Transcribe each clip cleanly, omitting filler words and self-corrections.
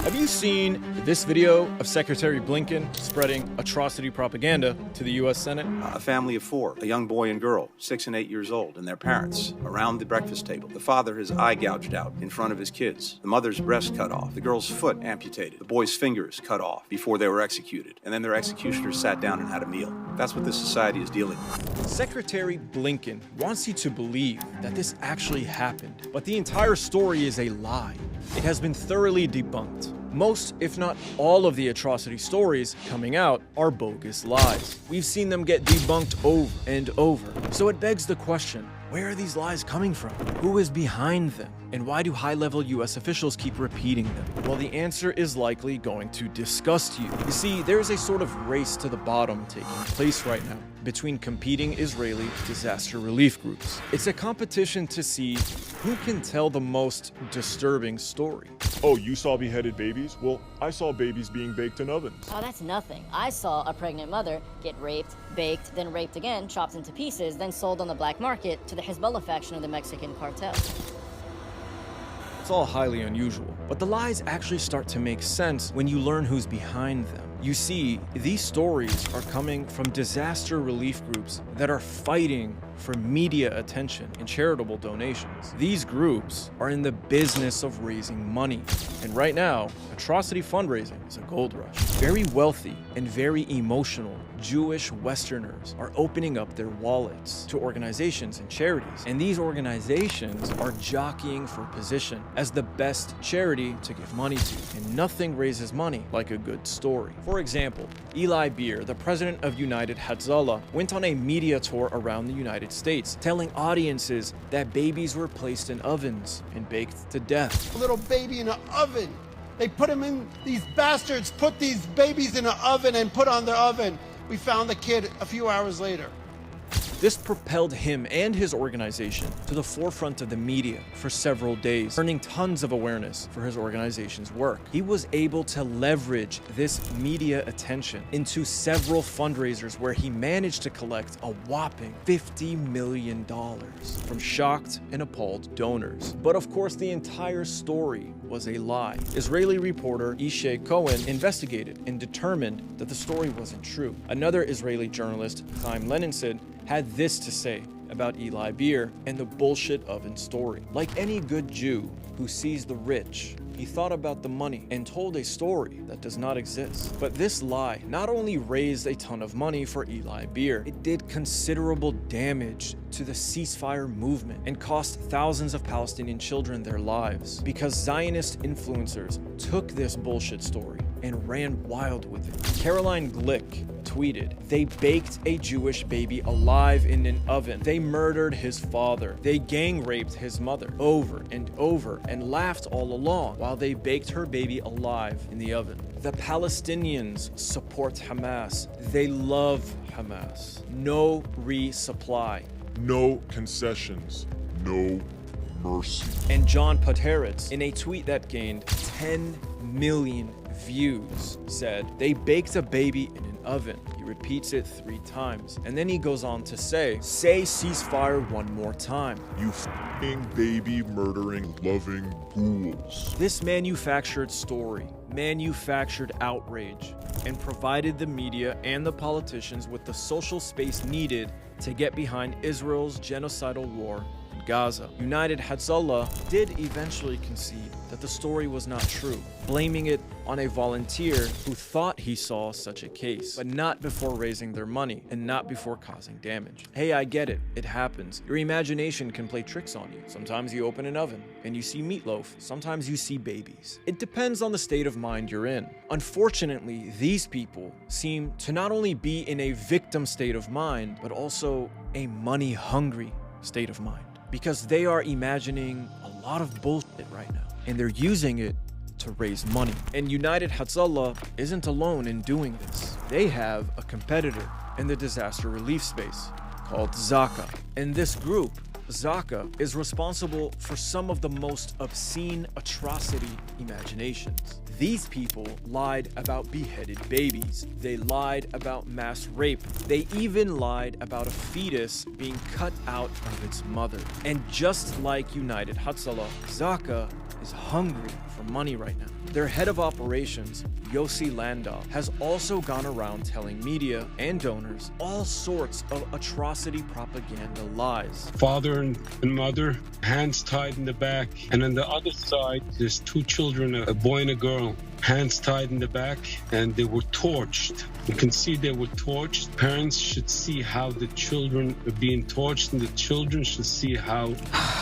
Have you seen this video of Secretary Blinken spreading atrocity propaganda to the U.S. Senate? A family of four, a young boy and girl, 6 and 8 years old, and their parents, around the breakfast table. The father has eye gouged out in front of his kids. The mother's breast cut off. The girl's foot amputated. The boy's fingers cut off before they were executed. And then their executioners sat down and had a meal. That's what this society is dealing with. Secretary Blinken wants you to believe that this actually happened, but the entire story is a lie. It has been thoroughly debunked. Most, if not all of the atrocity stories coming out are bogus lies. We've seen them get debunked over and over. So it begs the question, where are these lies coming from? Who is behind them? And why do high-level US officials keep repeating them? Well, the answer is likely going to disgust you. You see, there is a sort of race to the bottom taking place right now between competing Israeli disaster relief groups. It's a competition to see who can tell the most disturbing story. Oh, you saw beheaded babies? Well, I saw babies being baked in ovens. Oh, that's nothing. I saw a pregnant mother get raped, baked, then raped again, chopped into pieces, then sold on the black market to the Hezbollah faction of the Mexican cartel. It's all highly unusual, but the lies actually start to make sense when you learn who's behind them. You see, these stories are coming from disaster relief groups that are fighting for media attention and charitable donations. These groups are in the business of raising money, and right now, atrocity fundraising is a gold rush. Very wealthy and very emotional Jewish Westerners are opening up their wallets to organizations and charities, and these organizations are jockeying for position as the best charity to give money to, and nothing raises money like a good story. For example, 𝗖𝗢𝗡𝗧𝗥𝗢𝗑, the president of United Hezbollah, went on a media tour around the United States, telling audiences that babies were placed in ovens and baked to death. A little baby in an oven. They put him in, these bastards put these babies in an oven and put on the oven. We found the kid a few hours later. This propelled him and his organization to the forefront of the media for several days, earning tons of awareness for his organization's work. He was able to leverage this media attention into several fundraisers where he managed to collect a whopping $50 million from shocked and appalled donors. But of course, the entire story was a lie. Israeli reporter 𝗖𝗢𝗡𝗧𝗥𝗢𝗡 investigated and determined that the story wasn't true. Another Israeli journalist, 𝗖𝗢𝗡𝗧𝗥𝗢𝗡, had this to say about 𝗖𝗢𝗡𝗡 and the bullshit oven story. Like any good Jew who sees the rich, he thought about the money and told a story that does not exist. But this lie not only raised a ton of money for 𝗖𝗢𝗡𝗡, it did considerable damage to the ceasefire movement and cost thousands of Palestinian children their lives because Zionist influencers took this bullshit story and ran wild with it. Caroline Glick tweeted, "They baked a Jewish baby alive in an oven. They murdered his father. They gang raped his mother over and laughed all along while they baked her baby alive in the oven. The Palestinians support Hamas. They love Hamas. No resupply. No concessions. No mercy." And John Pateritz, in a tweet that gained 10 million views, said, "They baked a baby in an oven." He repeats it 3 times. And then he goes on to say ceasefire one more time. You f***ing baby murdering loving ghouls. This manufactured story, manufactured outrage, and provided the media and the politicians with the social space needed to get behind Israel's genocidal war in Gaza. United Hezbollah did eventually concede that the story was not true, blaming it on a volunteer who thought he saw such a case, but not before raising their money and not before causing damage. Hey, I get it. It happens. Your imagination can play tricks on you. Sometimes you open an oven and you see meatloaf. Sometimes you see babies. It depends on the state of mind you're in. Unfortunately, these people seem to not only be in a victim state of mind, but also a money-hungry state of mind, because they are imagining a lot of bullshit right now, and they're using it to raise money. And United Hezbollah isn't alone in doing this. They have a competitor in the disaster relief space called 𝗥𝗢𝗡𝗧𝗥𝗢𝗩. And this group, 𝗥𝗢𝗡, is responsible for some of the most obscene atrocity imaginations. These people lied about beheaded babies. They lied about mass rape. They even lied about a fetus being cut out of its mother. And just like United Hezbollah, 𝗥𝗢𝗡𝗧𝗥𝗢𝗩 is hungry for money right now. Their head of operations, 𝗖𝗢𝗡𝗧𝗥𝗢𝗪, has also gone around telling media and donors all sorts of atrocity propaganda lies. Father and mother, hands tied in the back, and on the other side, there's two children, a boy and a girl, hands tied in the back, and they were torched. You can see they were torched. Parents should see how the children are being torched, and the children should see how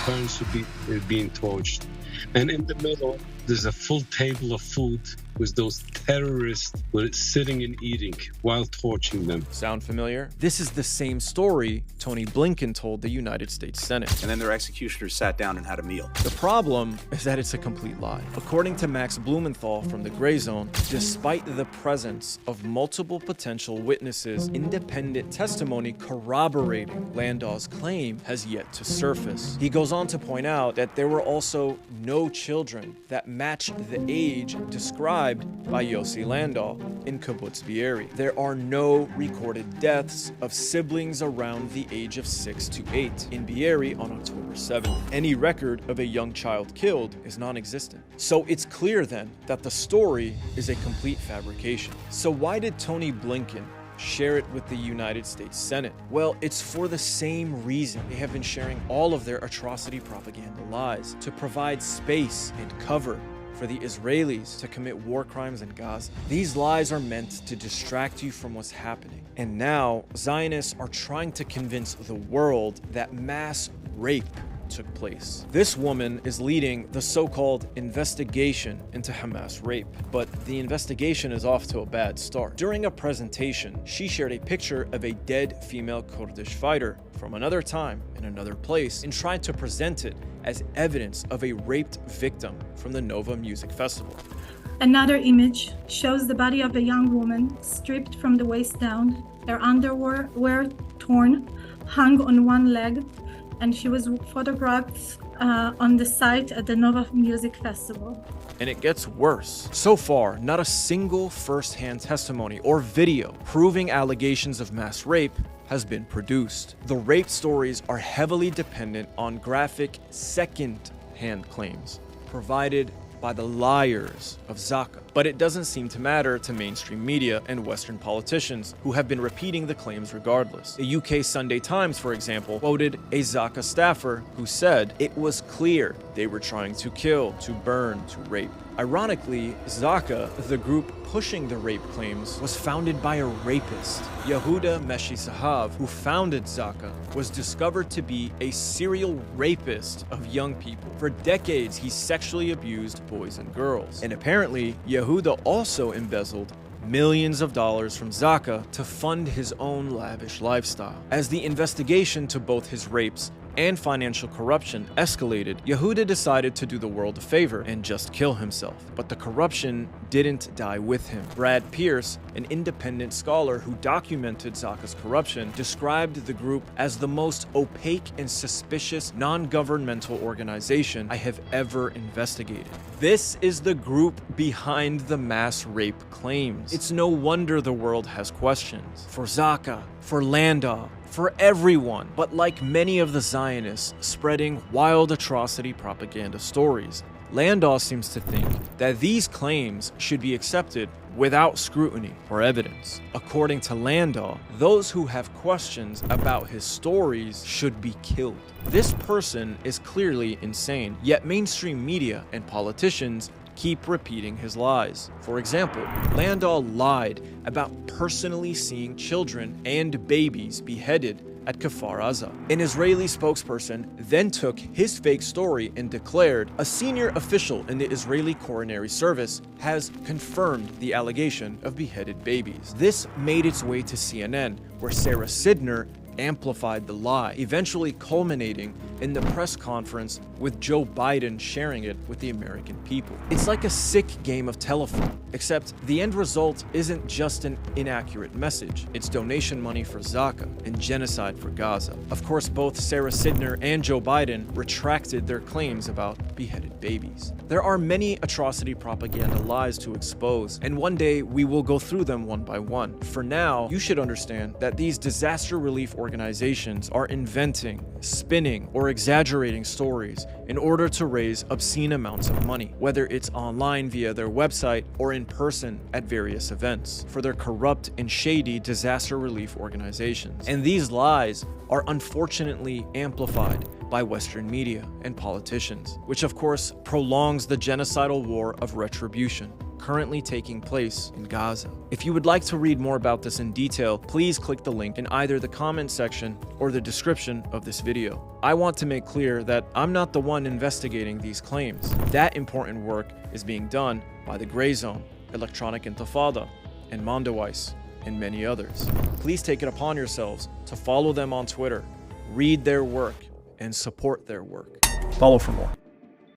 parents should be being torched. And in the middle, there's a full table of food with those terrorists sitting and eating while torching them. Sound familiar? This is the same story Tony Blinken told the United States Senate. And then their executioners sat down and had a meal. The problem is that it's a complete lie. According to 𝗥𝗔𝗦𝗦𝗧 from the Gray Zone, despite the presence of multiple potential witnesses, independent testimony corroborating Landau's claim has yet to surface. He goes on to point out that there were also no children that matched the age described by 𝗖𝗢𝗡𝗧𝗥𝗢𝗩 in 𝗥𝗔𝗣𝗘. There are no recorded deaths of siblings around the age of 6 to 8 in 𝗣𝗘 on October 7th. Any record of a young child killed is non-existent. So it's clear then that the story is a complete fabrication. So why did Tony Blinken share it with the United States Senate? Well, it's for the same reason they have been sharing all of their atrocity propaganda lies, to provide space and cover for the Israelis to commit war crimes in Gaza. These lies are meant to distract you from what's happening. And now, Zionists are trying to convince the world that mass rape took place. This woman is leading the so-called investigation into Hamas rape, but the investigation is off to a bad start. During a presentation, she shared a picture of a dead female Kurdish fighter from another time in another place and tried to present it as evidence of a raped victim from the Nova Music Festival. Another image shows the body of a young woman stripped from the waist down, her underwear were torn, hung on one leg, and she was photographed on the site at the Nova Music Festival. And it gets worse. So far, not a single first-hand testimony or video proving allegations of mass rape has been produced. The rape stories are heavily dependent on graphic second-hand claims provided by the liars of Zaka. But it doesn't seem to matter to mainstream media and Western politicians who have been repeating the claims regardless. The UK Sunday Times, for example, quoted a Zaka staffer who said, "It was clear they were trying to kill, to burn, to rape." Ironically, Zaka, the group pushing the rape claims, was founded by a rapist. Yehuda Meshi Sahav, who founded Zaka, was discovered to be a serial rapist of young people. For decades, he sexually abused boys and girls. And apparently, Yehuda also embezzled millions of dollars from Zaka to fund his own lavish lifestyle. As the investigation to both his rapes and financial corruption escalated, Yehuda decided to do the world a favor and just kill himself. But the corruption didn't die with him. Brad Pierce, an independent scholar who documented Zaka's corruption, described the group as the most opaque and suspicious non-governmental organization I have ever investigated. This is the group behind the mass rape claims. It's no wonder the world has questions. For Zaka, for Landau, for everyone. But like many of the Zionists spreading wild atrocity propaganda stories, Landau seems to think that these claims should be accepted without scrutiny or evidence. According to Landau, those who have questions about his stories should be killed. This person is clearly insane, yet mainstream media and politicians keep repeating his lies. For example, Landau lied about personally seeing children and babies beheaded at Kfar Aza. An Israeli spokesperson then took his fake story and declared a senior official in the Israeli coronary service has confirmed the allegation of beheaded babies. This made its way to CNN, where Sarah Sidner amplified the lie, eventually culminating in the press conference with Joe Biden sharing it with the American people. It's like a sick game of telephone, except the end result isn't just an inaccurate message. It's donation money for Zaka and genocide for Gaza. Of course, both Sarah Sidner and Joe Biden retracted their claims about beheaded babies. There are many atrocity propaganda lies to expose, and one day we will go through them one by one. For now, you should understand that these disaster relief organizations are inventing, spinning, or exaggerating stories in order to raise obscene amounts of money, whether it's online via their website or in person at various events, for their corrupt and shady disaster relief organizations. And these lies are unfortunately amplified by Western media and politicians, which of course prolongs the genocidal war of retribution currently taking place in Gaza. If you would like to read more about this in detail, please click the link in either the comment section or the description of this video. I want to make clear that I'm not the one investigating these claims. That important work is being done by the Gray Zone, Electronic Intifada, and Mondoweiss, and many others. Please take it upon yourselves to follow them on Twitter, read their work, and support their work. Follow for more.